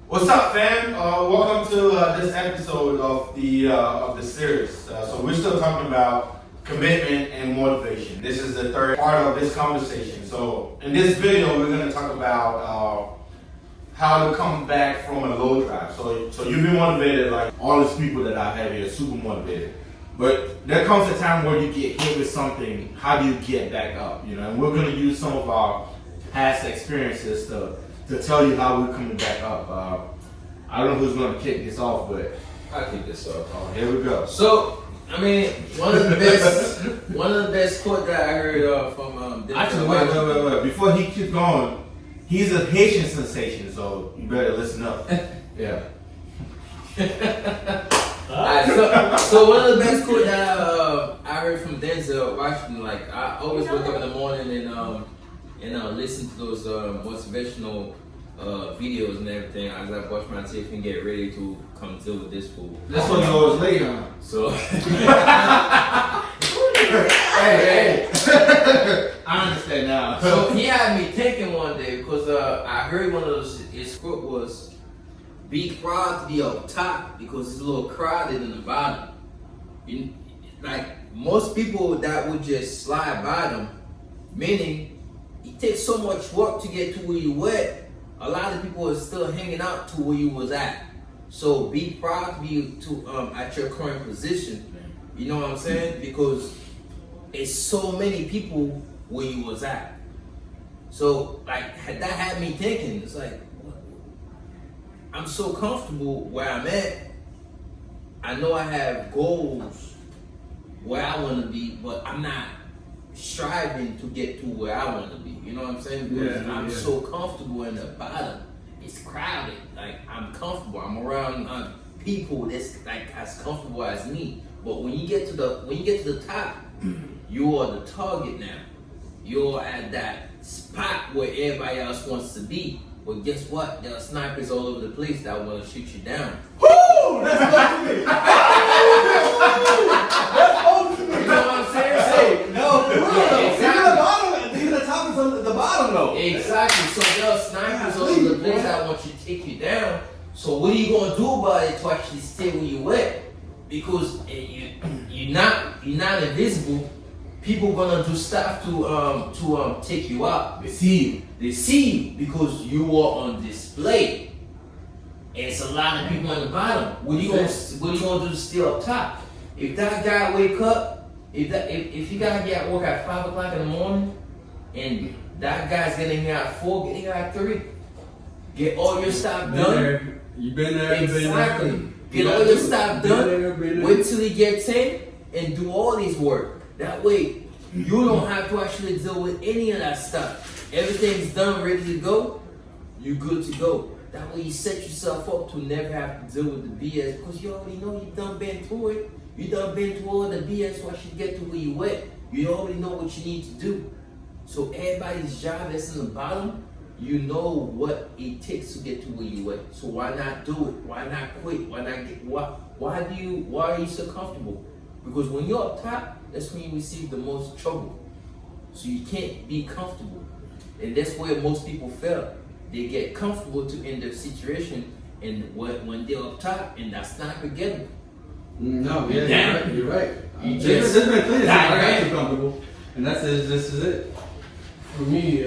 What's up, fam? Welcome to this episode of the series. So we're still talking about commitment and motivation. This is the third part of this conversation. So in this video, we're going to talk about how to come back from a low drive. So you've been motivated, like all these people that I have here, super motivated. But there comes a time where you get hit with something. How do you get back up? You know, and we're going to use some of our past experiences to tell you how we're coming back up. I don't know who's going to kick this off, but I'll kick this off. Here we go. So, I mean, one of the best quote that I heard from Denzel Actually, Washington. wait. Before he keeps going, he's a Haitian sensation, so you better listen up. Yeah. Alright, so one of the best quote that I heard from Denzel Washington, like I always wake up in the morning and listen to those motivational videos and everything as I brush my teeth and get ready to come deal with this fool. That's what you always late on. So hey. I understand now. So he had me thinking one day because I heard one of those. His quote was, "Be proud to be up top because it's a little crowded in the bottom." Like most people that would just slide by them, meaning it takes so much work to get to where you at. A lot of people are still hanging out to where you was at. So be proud to be at your current position. You know what I'm saying? Because it's so many people where you was at. So like that had me thinking. It's like I'm so comfortable where I'm at. I know I have goals where I want to be, but I'm not striving to get to where I want to be. You know what I'm saying? Because I'm so comfortable in the bottom. It's crowded. Like I'm comfortable. I'm around people that's like as comfortable as me. But when you get to the top, you are the target now. You're at that spot where everybody else wants to be. But guess what? There are snipers all over the place that want to shoot you down. Woo! That's close to me. That's close to me. You know what I'm saying? So, No, for real. Exactly. Even the top is on the bottom though. Exactly. So there are snipers all over the place that want you to take you down. So what are you gonna do about it to actually stay where you at? Because you're not invisible. People gonna do stuff to take you out. They see you because you are on display. And it's a lot of people on the bottom. What are you gonna do to stay up top? If that guy wake up, if you gotta get at work at 5 o'clock in the morning, and that guy's getting here at 4, getting here at 3, get all your stuff done. You been there, Exactly. Get all your stuff done. Wait till he gets in and do all these work. That way, you don't have to actually deal with any of that stuff. Everything's done, ready to go. You're good to go. That way, you set yourself up to never have to deal with the BS because you already know you done been through it. You done been through all the BS once you get to where you at. You already know what you need to do. So everybody's job that's in the bottom, you know what it takes to get to where you at. So why not do it? Why not quit? Why are you so comfortable? Because when you're up top, that's when you receive the most trouble. So you can't be comfortable. And that's where most people fail. They get comfortable in their situation, and when they're up top and that's not forgetting. No, you're right. You This has been clear. I got you too comfortable, and this is it. For me,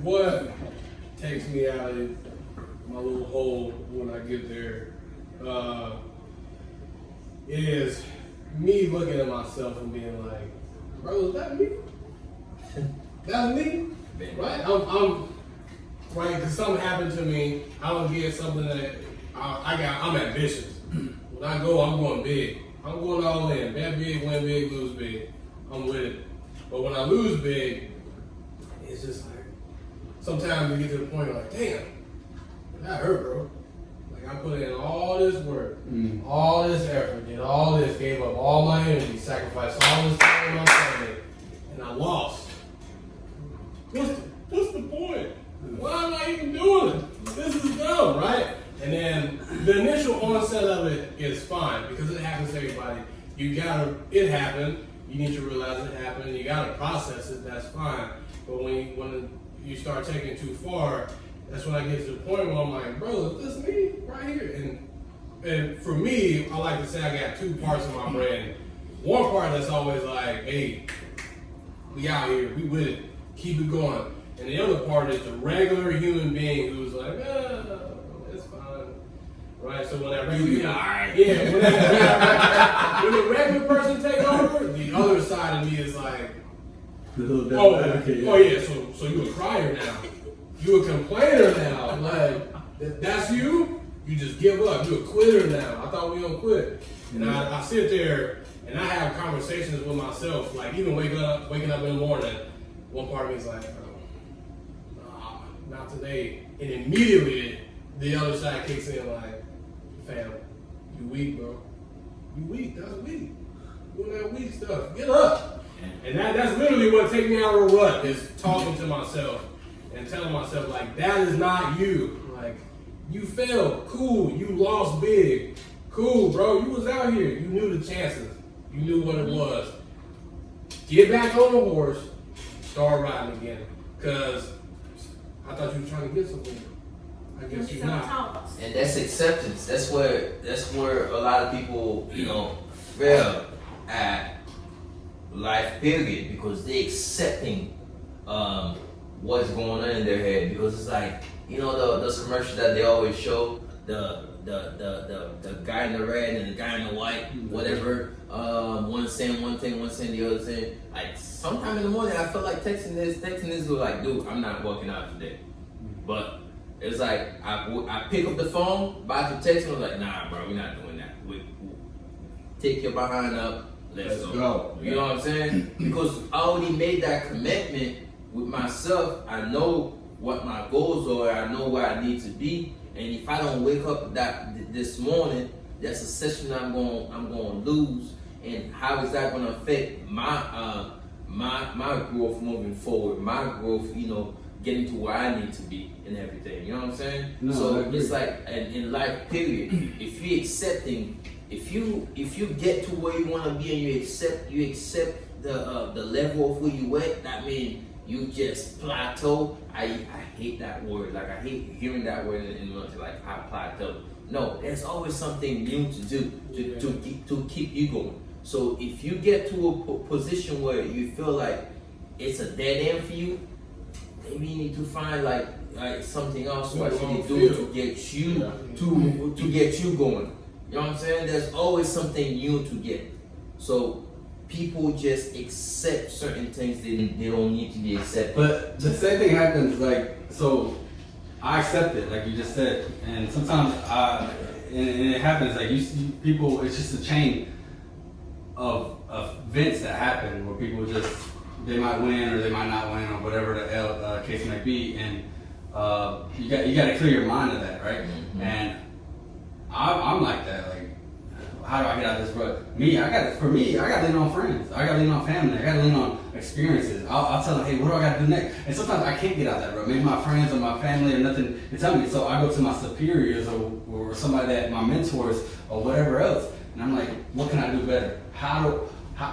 what takes me out of my little hole when I get there is me looking at myself and being like, bro, is that me? That's me? Right? I'm right, because something happened to me, I don't get something that I'm ambitious. When I go, I'm going big. I'm going all in. Bet big, win big, lose big. I'm with it. But when I lose big, it's just like, sometimes you get to the point like, damn, that hurt, bro. Like I put in all this work, all this effort, did all this, gave up all my energy, sacrificed all this time in my family, and I lost. What's the point? Why am I even doing it? This is dumb, right? And then the initial onset of it is fine because it happens to everybody. It happened. You need to realize it happened. You gotta process it. That's fine. But when you start taking it too far, that's when I get to the point where I'm like, bro, is this me right here? And for me, I like to say I got two parts of my brain. One part that's always like, hey, we out here, we with it, keep it going. And the other part is the regular human being who's like, it's fine. Right? So when that regular, when the regular person take over, the other side of me is like, oh yeah, so you a crier now. You a complainer now. Like, that's you? You just give up. You a quitter now. I thought we don't quit. And I sit there and I have conversations with myself, like even waking up in the morning, one part of me is like, nah, not today. And immediately the other side kicks in like, fam, you weak, bro. You weak. That's weak. Doing that weak stuff. Get up. And that's literally what takes me out of a rut, is talking to myself and telling myself, like, that is not you. Like, you failed. Cool. You lost big. Cool, bro. You was out here. You knew the chances. You knew what it was. Get back on the horse. Start riding again. Because I thought you were trying to get something. I guess you're not. And that's acceptance. That's where a lot of people, fail at life, period, because they're accepting what's going on in their head. Because it's like, those commercials that they always show, the guy in the red and the guy in the white, whatever, one saying one thing, one saying the other thing. Like, sometime in the morning I felt like texting this was like, dude, I'm not working out today. But it's like, I pick up the phone, about to text him, I was like, nah, bro, we're not doing that. Take your behind up, let's go. You know what I'm saying? Because I already made that commitment with myself. I know what my goals are, I know where I need to be. And if I don't wake up this morning, that's a session I'm going to lose. And how is that going to affect my growth moving forward? My growth, getting to where I need to be and everything. You know what I'm saying? No, so it's like in life, period. If you're accepting, if you get to where you want to be and you accept the level of where you at, that means you just plateau. I hate that word. Like, I hate hearing that word in military, like, I plateau. No, there's always something new to do to keep you going. So if you get to a position where you feel like it's a dead end for you, maybe you need to find like something else what you need to do to get you to get you going. You know what I'm saying? There's always something new to get. So people just accept certain things they don't need to be accepted. But the same thing happens, like, so I accept it, like you just said, and sometimes and it happens, like you see people, it's just a chain of events that happen where people they might win or they might not win or whatever the case may be, and you got to clear your mind of that, right? Mm-hmm. And I'm like that, like, how do I get out of this rut? I got to lean on friends. I got to lean on family. I got to lean on experiences. I'll tell them, hey, what do I got to do next? And sometimes I can't get out that rut. Maybe my friends or my family or nothing can tell me. So I go to my superiors or somebody that my mentors or whatever else. And I'm like, what can I do better?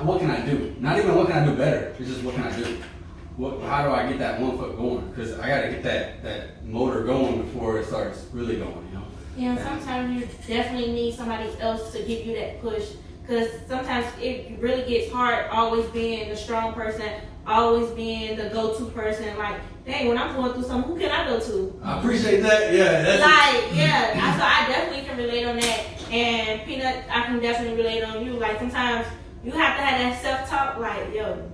What can I do? Not even what can I do better. It's just what can I do? How do I get that 1 foot going? Because I got to get that motor going before it starts really going, Yeah, sometimes you definitely need somebody else to give you that push. Because sometimes it really gets hard always being the strong person, always being the go-to person. Like, dang, when I'm going through something, who can I go to? I appreciate that. Yeah. So I definitely can relate on that. And Peanut, I can definitely relate on you. Like, sometimes you have to have that self-talk. Like, yo,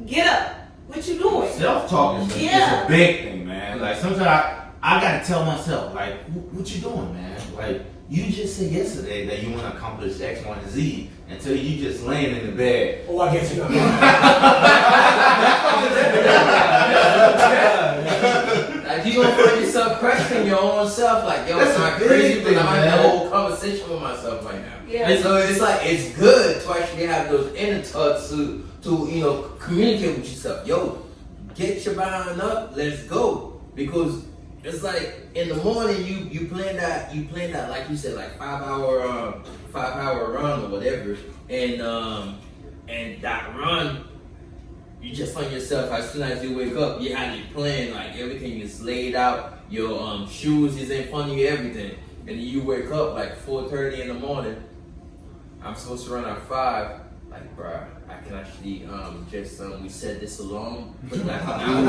get up. What you doing? Self-talk is a big thing, man. Like, sometimes I gotta tell myself, like, what you doing, man? Like, you just said yesterday that you want to accomplish X, Y, and Z until you just laying in the bed. Oh, I get you. Like, you gonna find yourself questioning your own self, like, yo, it's not crazy, but I'm having a whole conversation with myself right now. Yeah. And so it's like, it's good to actually have those inner thoughts to communicate with yourself. Yo, get your behind up, let's go. Because it's like in the morning you plan that like you said, like 5 hour run or whatever, and that run you just find yourself as soon as you wake up, you have your plan, like everything is laid out, your shoes is in front of you, everything. And you wake up like 4:30 in the morning. I'm supposed to run at 5. Like, bruh, I can actually just we set this alarm, put like an hour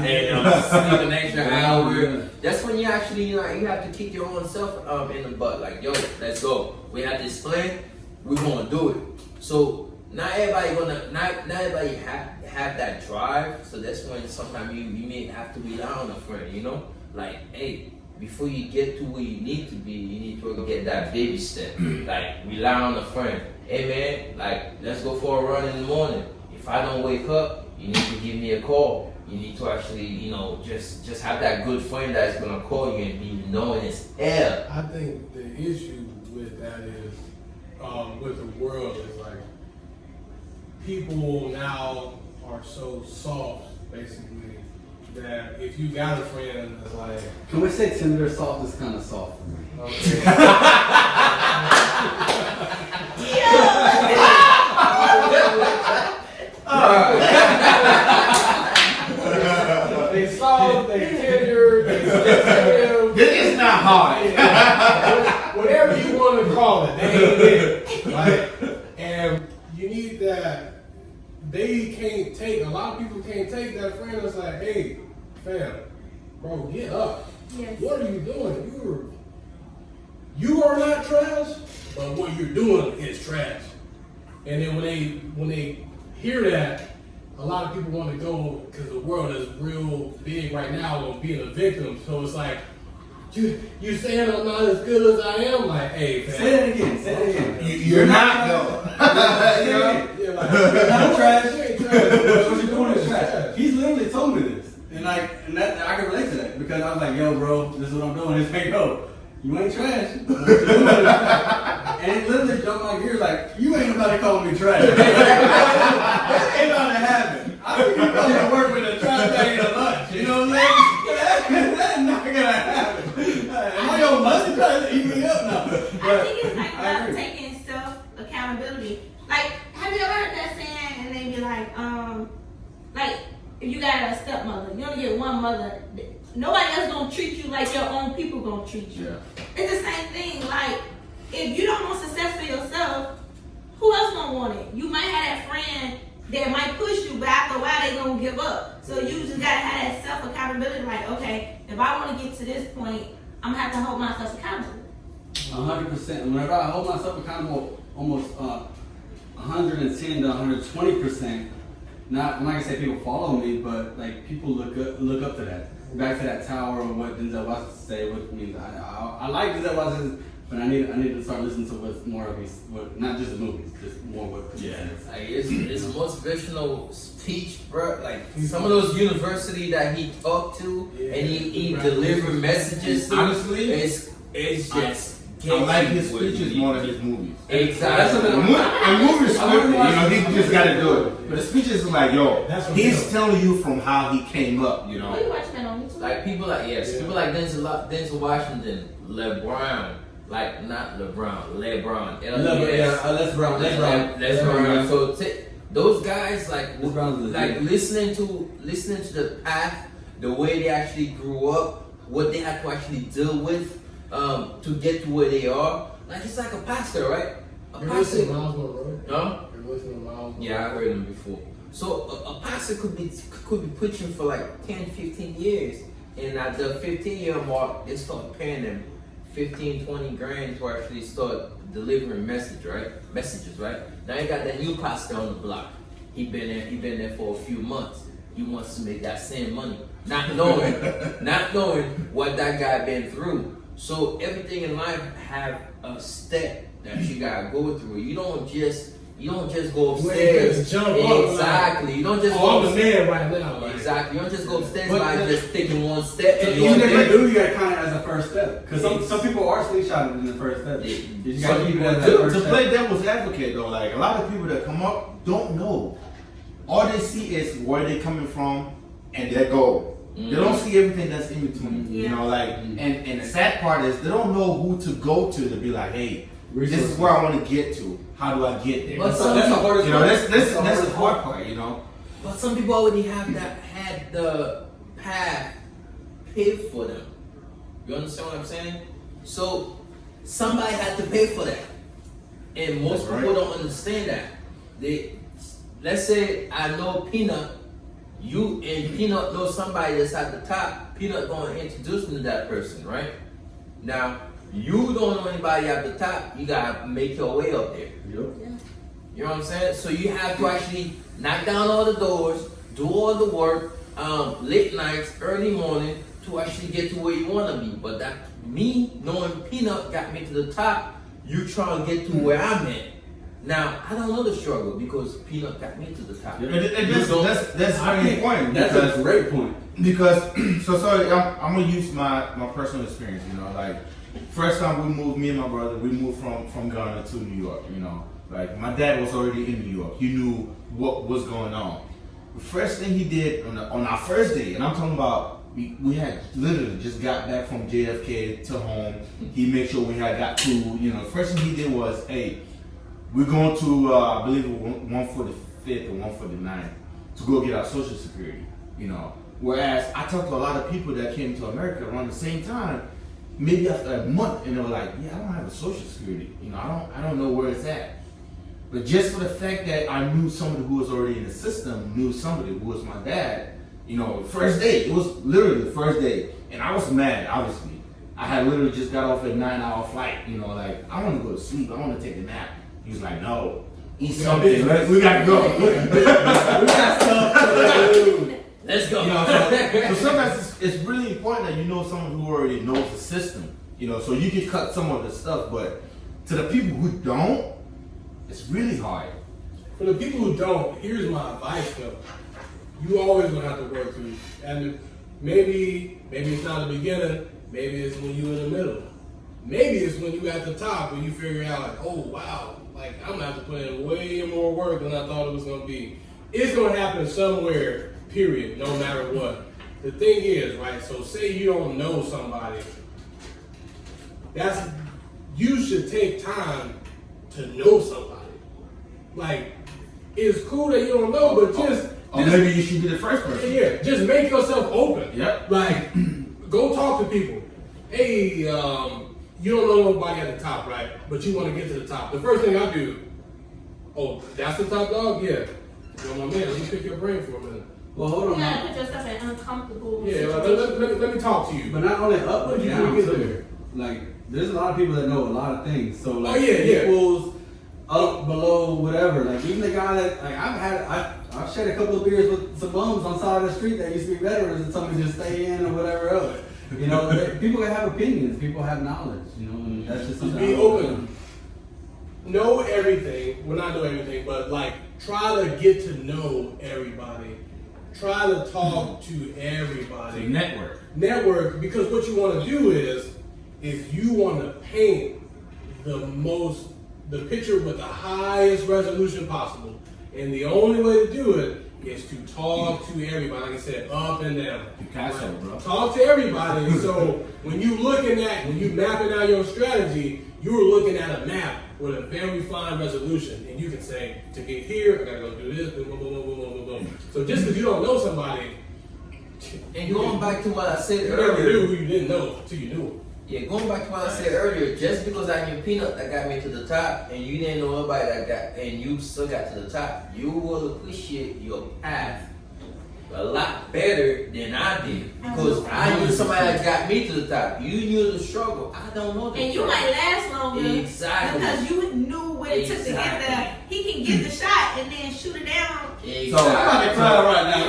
and sleep an extra hour. That's when you actually you have to kick your own self in the butt. Like, yo, let's go. We have this plan. We gonna do it. So not everybody have that drive. So that's when sometimes you may have to rely on a friend. You know, like, hey, before you get to where you need to be, you need to get that baby step. Like, rely on a friend. Hey man, like, let's go for a run in the morning. If I don't wake up, you need to give me a call. You need to actually, just have that good friend that's gonna call you and be knowing as hell. I think the issue with that is, with the world is like, people now are so soft, basically, that if you got a friend that's like, Can we say Tinder soft is kind of soft for me? okay, they soft, they tender, they sensitive. It's not hard. Whatever you want to call it, they ain't it. Like, and you need that. They can't take. A lot of people can't take that friend that's like, hey, fam, bro, get up. Yes. What are you doing? You are not trash, but what you're doing is trash. And then when they hear that, a lot of people want to go because the world is real big right now on being a victim. So it's like, you saying I'm not as good as I am? Like, hey, fam. Say that again. You're not though. Yeah, like, You're not trash. You ain't trash. What you're doing is trash. He's literally told me this, and that I can relate to that because I was like, yo, bro, this is what I'm doing. It's like, yo, you ain't trash. What you doing is trash. And it literally jumped my gears like, you ain't about to call me trash. That ain't about to happen. I think you're going to work with a trash bag at lunch. You know what I'm saying? That's not gonna happen. Am I your mother trying to eat me up now? I think it's like about taking self accountability. Like, have you ever heard that saying? And they be like if you got a stepmother, you only get one mother. Nobody else gonna treat you like your own people gonna treat you. Yeah. It's the same thing. Like, if you don't want success for yourself, who else gonna want it? You might have that friend that might push you, but after a while they gonna give up. So you just gotta have that self accountability. Like, okay, if I want to get to this point, I'm gonna have to hold myself accountable. 100%. Whenever I hold myself accountable, almost 110 to 120%. Not, I'm not gonna say people follow me, but like people look up to that. Back to that tower of what Denzel Washington say, which means I like Denzel Washington, but I need to start listening to what's more of his, not just the movies, just more what. Yeah, like it's a motivational speech, bro. Like some of those university that he talked to, and he delivered messages. Honestly, it's just. I like his speeches more than his movies. Exactly. And movies scripted, he just got to do it. But the speeches is like, yo, he's telling you from how he came up, Are you watching that on YouTube? Like people like people like Denzel Washington, LeBron, like not LeBron, LeBron. Les Brown. So those guys like listening to the path, the way they actually grew up, what they had to actually deal with. To get to where they are, like it's like a pastor, right? You're listening to Miles Monroe? Huh? You're listening to Miles Monroe? Yeah, I heard him before. So a pastor could be preaching for like 10, 15 years, and at the 15-year mark, they start paying them 15, 20 grand to actually start delivering messages, right? Now you got that new pastor on the block. He been there for a few months. He wants to make that same money, not knowing what that guy been through. So everything in life have a step that you gotta go through. You don't just go upstairs. Exactly. You don't just go I'm the man right now. Like. Exactly. You don't just go upstairs by just taking one step. Even if you do, you gotta count it as a first step. Because some people are slingshotted in the first step. You just gotta keep it as that first step. To play devil's advocate though, like a lot of people that come up don't know. All they see is where they're coming from and their goal. They don't see everything that's in between, you know, like, and the sad part is they don't know who to go to be like, hey, this is where I want to get to. How do I get there? But that's the hardest part. That's the hard part, you know. But some people already had the path paved for them. You understand what I'm saying? So somebody had to pay for that. And most people don't understand that. Let's say I know Peanut, you and Peanut know somebody that's at the top. Peanut gonna introduce me to that person, right? Now, you don't know anybody at the top, you gotta make your way up there. Yep. Yeah. You know what I'm saying? So you have to actually knock down all the doors, do all the work, late nights, early morning, to actually get to where you want to be. But that me knowing Peanut got me to the top, you try to get to where I'm at. Now I don't know the struggle because Peanut got me to the top. Yeah. That's very important. That's a great point. Because I'm gonna use my personal experience. You know, like first time we moved, me and my brother, we moved from Ghana to New York. You know, like my dad was already in New York. He knew what was going on. The first thing he did on our first day, and I'm talking about. We had literally just got back from JFK to home. He made sure we had got food. You know, the first thing he did was, hey, we're going to, I believe, 145th or 149th to go get our Social Security. You know, whereas I talked to a lot of people that came to America around the same time, maybe after a month, and they were like, yeah, I don't have a Social Security. You know, I don't know where it's at. But just for the fact that I knew somebody who was already in the system, knew somebody who was my dad. You know, first day, it was literally the first day. And I was mad, obviously. I had literally just got off a 9-hour flight, you know, like, I want to go to sleep, I want to take a nap. He was like, no, eat something, we got to go. We got stuff to do. Let's go. You know, so sometimes it's really important that you know someone who already knows the system, you know, so you can cut some of the stuff, but to the people who don't, it's really hard. For the people who don't, here's my advice though. You always gonna have to work through, and maybe it's not the beginning. Maybe it's when you're in the middle. Maybe it's when you at the top when you figure out like, oh wow, like I'm gonna have to put in way more work than I thought it was gonna be. It's gonna happen somewhere. Period. No matter what. The thing is, right? So say you don't know somebody. You should take time to know somebody. Like it's cool that you don't know, but just. Or maybe you should be the first person. Yeah, just make yourself open. Yep. Like, go talk to people. Hey, you don't know nobody at the top, right? But you want to get to the top. The first thing I do, oh, that's the top dog? Yeah. Well, my man, let me pick your brain for a minute. Well, hold on. You gotta put yourself in uncomfortable Yeah, situations. let me talk to you. But not only up but You down get too. there. Like, there's a lot of people that know a lot of things. So like, Oh, yeah. equals, up, below, whatever. Like even the guy that like I've shared a couple of beers with some bums on the side of the street that used to be veterans and told me to just stay in or whatever else. You know, people have opinions, people have knowledge. You know, and that's just something. Be open. Know everything. Well, not know everything, but like try to get to know everybody. Try to talk to everybody. Network, because what you want to do is you want to paint the picture with the highest resolution possible. And the only way to do it is to talk to everybody. Like I said, up and down. Picasso, bro. Talk to everybody. So when you mapping out your strategy, you're looking at a map with a very fine resolution. And you can say, to get here, I gotta go do this, boom, boom, boom, boom, boom, boom, boom. So just because you don't know somebody, And going back to what I said you never earlier. knew who you didn't know until you knew. Yeah, going back to what I said earlier, just because I knew Peanut that got me to the top, and you didn't know nobody and you still got to the top, you will appreciate your path a lot better than I did. Because I knew somebody that got me to the top. You knew the struggle. I don't know the And you struggle. might last longer Exactly. because you knew what it took to get there. He can get the shot and then shoot it down. Exactly. So I'm about to cry right now.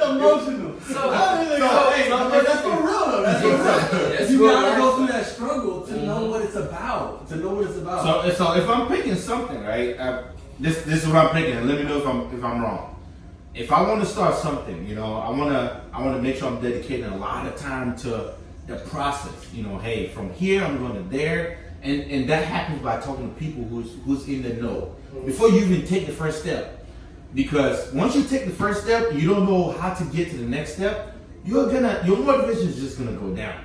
I'm emotional. That's for real though. That's for real. That's You what gotta I- go through that struggle to know what it's about. To know what it's about. So if I'm picking something, right? This is what I'm picking. Let me know if I'm wrong. If I want to start something, you know, I wanna make sure I'm dedicating a lot of time to the process. You know, hey, from here I'm going to there, and that happens by talking to people who's in the know before you even take the first step. Because once you take the first step, you don't know how to get to the next step. Your motivation is just gonna go down.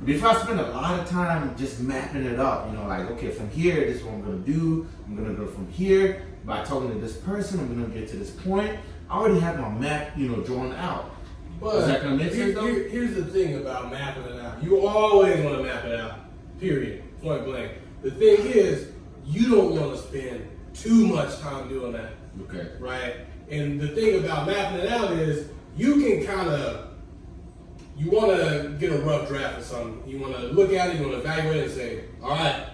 But if I spend a lot of time just mapping it up, you know, like okay, from here, this is what I'm gonna do. I'm gonna go from here, by talking to this person, I'm gonna get to this point. I already have my map, drawn out. But Is that gonna make sense, though? here's the thing about mapping it out. You always want to map it out. Period. Point blank. The thing is, you don't want to spend too much time doing that. Okay. Right? And the thing about mapping it out is you can you want to get a rough draft of something. You want to look at it, you want to evaluate it and say, all right,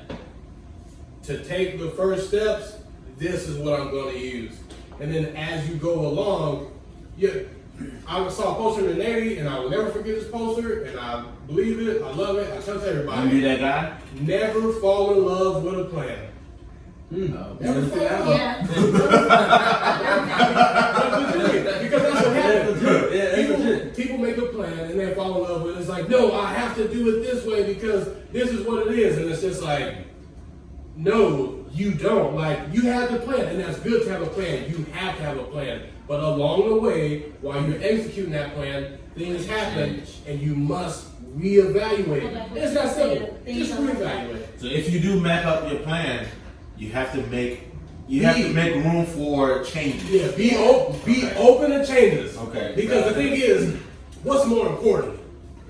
to take the first steps, this is what I'm going to use. And then as you go along, I saw a poster in the Navy, and I will never forget this poster, and I believe it, I love it, I tell everybody. You be that guy? Never fall in love with a plan. Never fall in love. Yeah. Because that's what happens. Yeah, People make a plan and they fall in love with it. It's like, no, I have to do it this way because this is what it is. And it's just like, no, you don't. Like, you have the plan, and that's good to have a plan. You have to have a plan. But along the way, while you're executing that plan, things happen, and you must reevaluate. It's that simple. Just reevaluate. So if you do map out your plan, you have to make room for changes. Yeah, be open to changes. Okay. Because the thing is, what's more important?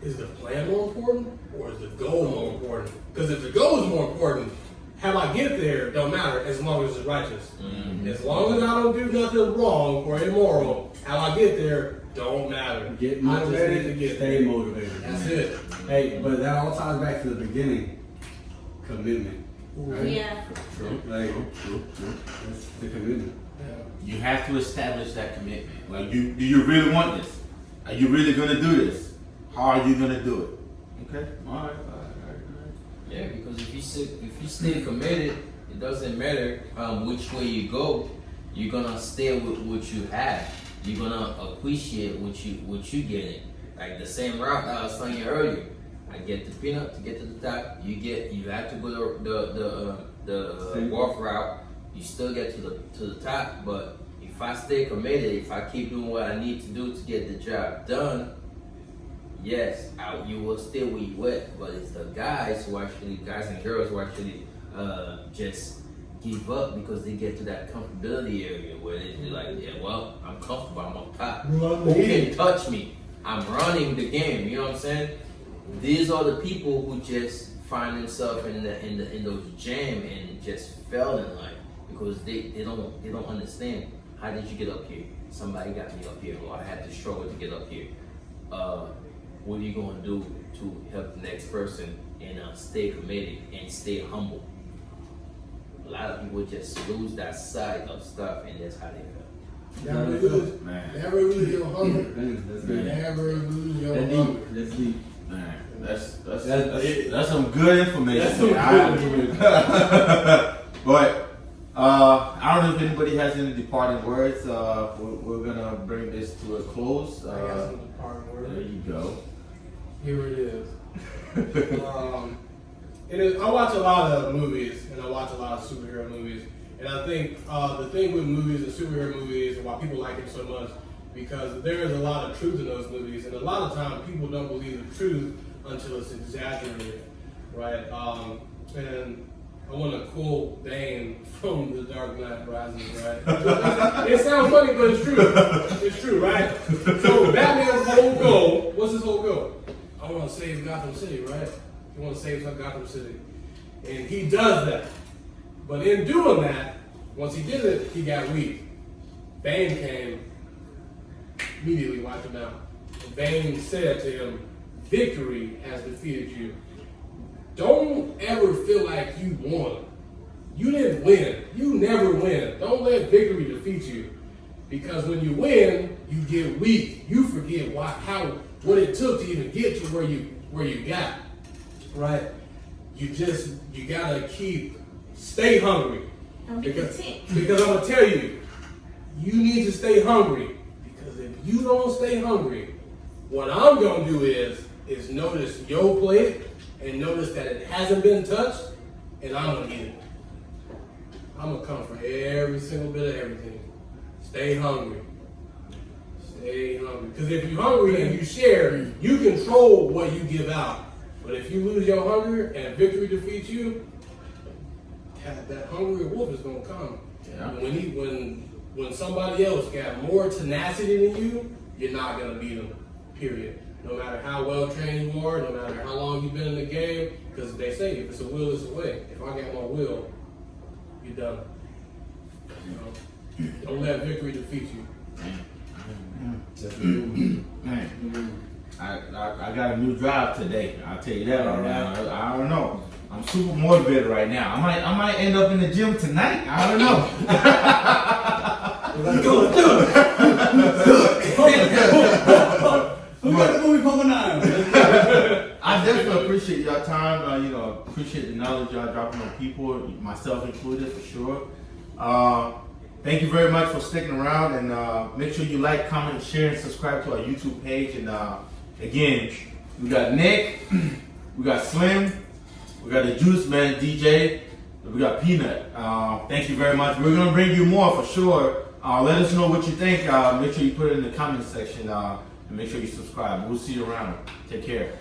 Is the plan more important, or is the goal more important? Because if the goal is more important, how I get there don't matter as long as it's righteous. Mm-hmm. As long as I don't do nothing wrong or immoral, how I get there don't matter. Get I just need to motivated, get stay there. motivated. That's it. Hey, but that all ties back to the beginning. Commitment. Right? Yeah. True. Like, True. that's the commitment. You have to establish that commitment. Like, do you really want this? Are you really gonna do this? How are you gonna do it? Okay. All right. Yeah, because if you stay committed, it doesn't matter which way you go. You're gonna stay with what you have. You're gonna appreciate what you getting. Like the same route that I was telling you earlier. I get the peanut to get to the top. You have to go the wharf route. You still get to the top. But if I stay committed, if I keep doing what I need to do to get the job done, yes, you will stay where you at. But it's the guys and girls who actually just give up because they get to that comfortability area where they're like, yeah, well, I'm comfortable, I'm on top. Who can touch me? I'm running the game. You know what I'm saying? These are the people who just find themselves in those jam and just fail in life because they don't understand. How did you get up here? Somebody got me up here, or I had to struggle to get up here. What are you going to do to help the next person and stay committed and stay humble? A lot of people just lose that side of stuff, and that's how they feel. Never lose your hunger. That's good. Never lose your That's hunger. deep. That's deep. Man, that's some good information. That's some good information. But I don't know if anybody has any departing words. We're gonna bring this to a close. I got some departing There words. you go. Here it is. I watch a lot of movies, and I watch a lot of superhero movies. And I think the thing with movies and superhero movies and why people like it so much, because there is a lot of truth in those movies, and a lot of times people don't believe the truth until it's exaggerated, right? And I want to quote Bane from The Dark Knight Rises, right? It sounds funny, but it's true. It's true, right? So Batman's whole goal, what's his whole goal? I want to save Gotham City, right? He wants to save Gotham City. And he does that. But in doing that, once he did it, he got weak. Bane came, immediately wiped him out. And Bane said to him, victory has defeated you. Don't ever feel like you won. You didn't win. You never win. Don't let victory defeat you. Because when you win, you get weak. You forget what it took to even get to where you got. Right? You gotta stay hungry. Don't be content. Because I'm gonna tell you, you need to stay hungry. Because if you don't stay hungry, what I'm gonna do is notice your plate and notice that it hasn't been touched, and I'm gonna eat it. I'm gonna come for every single bit of everything. Stay hungry. Stay hungry. Because if you're hungry and you share, you control what you give out. But if you lose your hunger and victory defeats you, that hungry wolf is gonna come Yeah. When somebody else got more tenacity than you, you're not gonna beat them. Period. No matter how well trained you are, no matter how long you've been in the game, because they say if it's a will, it's a way. If I got my will, you're done. You know? Don't let victory defeat you. Man, I got a new drive today. I'll tell you that right now. I don't know. I'm super motivated right now. I might end up in the gym tonight. I don't know. Let's do it. Who got the movie Pumping Iron? I definitely appreciate your time. Appreciate the knowledge y'all dropping on people, myself included, for sure. Thank you very much for sticking around, and make sure you like, comment, share, and subscribe to our YouTube page. And again, we got Nick, we got Slim, we got the Juice Man DJ, and we got Peanut. Thank you very much. We're gonna bring you more for sure. Let us know what you think. Make sure you put it in the comment section, and make sure you subscribe. We'll see you around. Take care.